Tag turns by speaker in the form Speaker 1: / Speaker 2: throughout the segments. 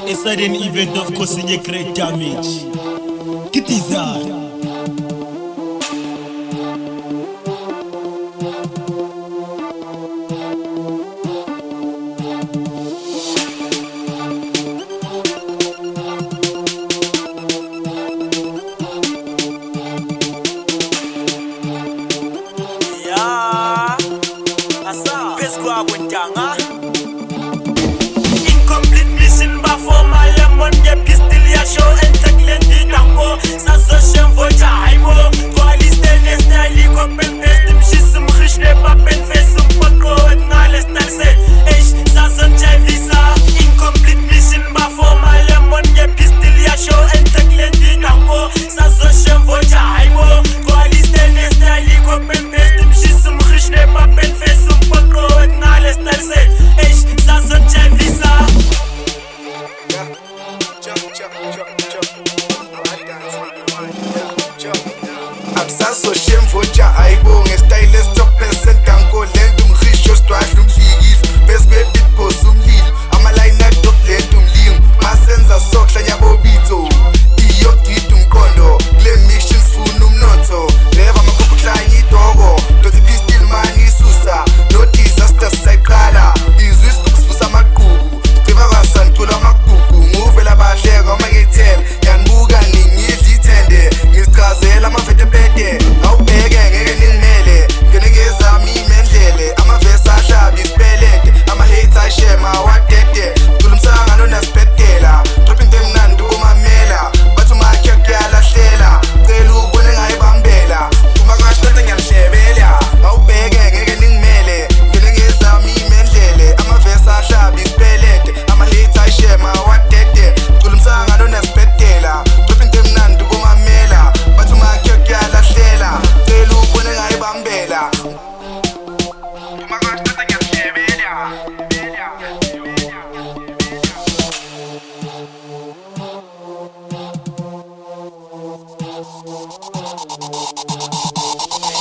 Speaker 1: A sudden event of causing a great damage. Get this out.
Speaker 2: Incomplete mission before my lemon ye pistol ya show and tackle the tango sasoshem vocha haibo quali stainless style compel pestim shisum khishne papen fesum pako et ngale stalse ish sason visa. Incomplete mission before my lemon ye pistol ya show and tackle the tango sasoshem vocha haibo quali stainless style compel pestim shisum khishne papen fesum pako et ngale stalse ish sason visa.
Speaker 3: Amsaso shameful ja aibo ngestyle stop percent tango lendum risho stwadlum fikile bese bebit posumlilo ama line up lendum ling masenza sokla nyabobito iyo didum kondo le missions funu mnotho leva makukutlanyi dogo dothi pistol man isusa no disaster sayqala izwi ukusifusa amaqubu qiba basantula amaqubu nguvela bahleka makethela yanbuka ningidla ithende ngizichazela amafete pede awubheke ngeke ningimele ngenengezami imendlele amavesi ahlabi isipelede ama-hate ashema wadede cula umsangano nasipedela drop into emnandi kumamela bathi umakhekhe yalahlela cela ukubone ngayibambela umakashitata ngiyamhlebela awubheke ngeke ningimele ngenengezami imendlele amavesi ahlabi isipelede ama-hate ashema wadede cula umsangano nasipedela drop into emnandi kumamela bathi umakhekhe yalahlela cela ukubone ngayibambela umakashitata ngiyamhlebela.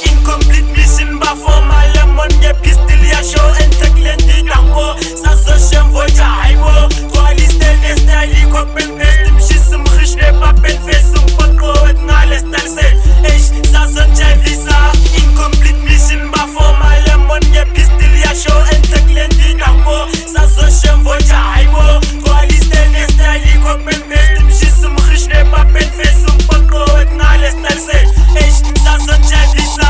Speaker 2: Incomplete mission before my lemon ye pistol ya show and tackle the tango sasoshem vocha haibo quali stainless style compel pestim shisum khishne papen fesum pako et ngale stalse ish sason visa. Incomplete mission before my lemon ye pistol ya show and tackle the tango sasoshem vocha haibo quali stainless style compel pestim shisum khishne papen fesum pako et ngale stalse ish sason visa.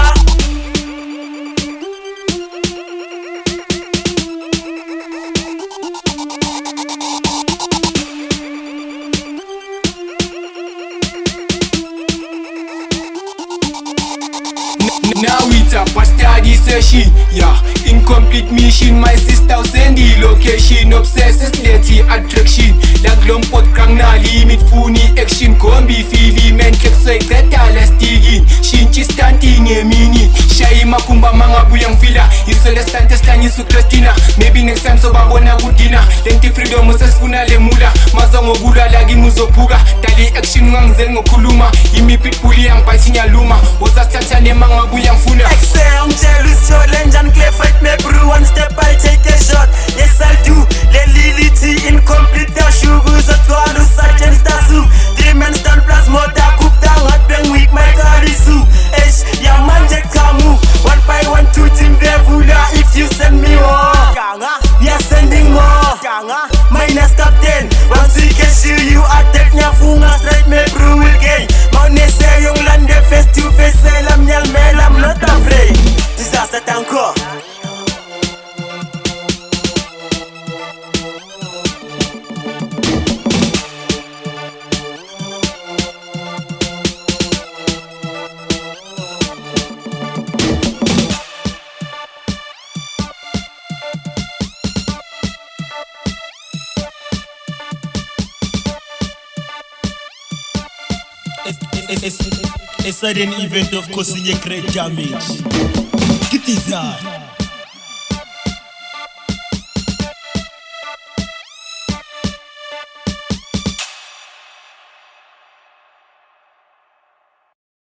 Speaker 4: Now it's a study session, yeah. Incomplete mission, my sister send the location. Obsesses leti attraction. Like lompot krang na limit funi action. Kombi fili men kek soy greta les tigin. Shinchi standing a minute. Shai makumba mga buyang fila. Isole stantes tanyi su Christina. Maybe next time so babona gudina. Lenti freedom moses funa le mula. Mazango gula lagi muzo puga. Tali action ngang zengo kuluma. Imi pitpuli ang paisinya luma. Osas chachane mga buyang funa.
Speaker 2: I'm jealous, challenge and clear fight me brew. One step I'll take a shot. Yes I'll do. Le liliti incomplete the shoes. A twirl sergeant stasu. 3 men stand plus motor cook down hot bang weak my tarisu. Ish ya manje kamu. 1 by 1 2 team devula. If you send me more, we are sending more. Minus captain. Once we can show you attack nya funga straight me brew again. Maune say yung land face to face. Selam nyal melam not afraid. Disaster tanko.
Speaker 1: A sudden event of causing a great damage. Get this out.